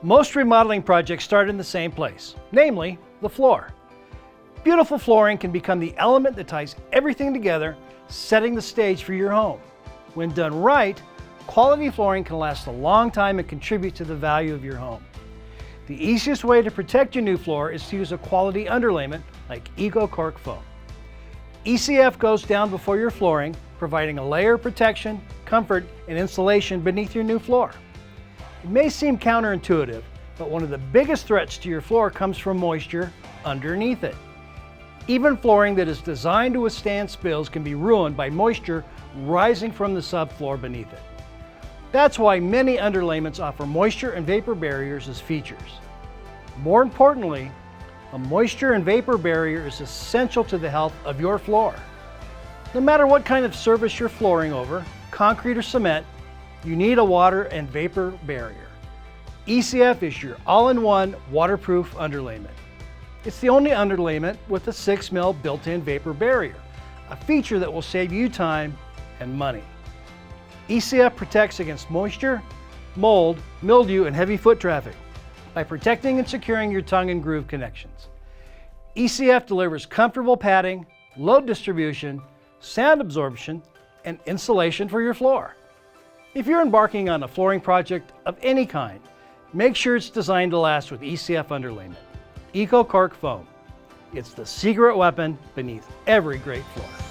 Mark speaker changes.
Speaker 1: Most remodeling projects start in the same place, namely the floor. Beautiful flooring can become the element that ties everything together, setting the stage for your home. When done right, quality flooring can last a long time and contribute to the value of your home. The easiest way to protect your new floor is to use a quality underlayment like Cork foam. ECF goes down before your flooring, providing a layer of protection, comfort, and insulation beneath your new floor. It may seem counterintuitive, but one of the biggest threats to your floor comes from moisture underneath it. Even flooring that is designed to withstand spills can be ruined by moisture rising from the subfloor beneath it. That's why many underlayments offer moisture and vapor barriers as features. More importantly, a moisture and vapor barrier is essential to the health of your floor. No matter what kind of surface you're flooring over, concrete or cement, you need a water and vapor barrier. ECF is your all-in-one waterproof underlayment. It's the only underlayment with a 6 mil built-in vapor barrier, a feature that will save you time and money. ECF protects against moisture, mold, mildew, and heavy foot traffic by protecting and securing your tongue and groove connections. ECF delivers comfortable padding, load distribution, sound absorption, and insulation for your floor. If you're embarking on a flooring project of any kind, make sure it's designed to last with ECF underlayment, Cork foam. It's the secret weapon beneath every great floor.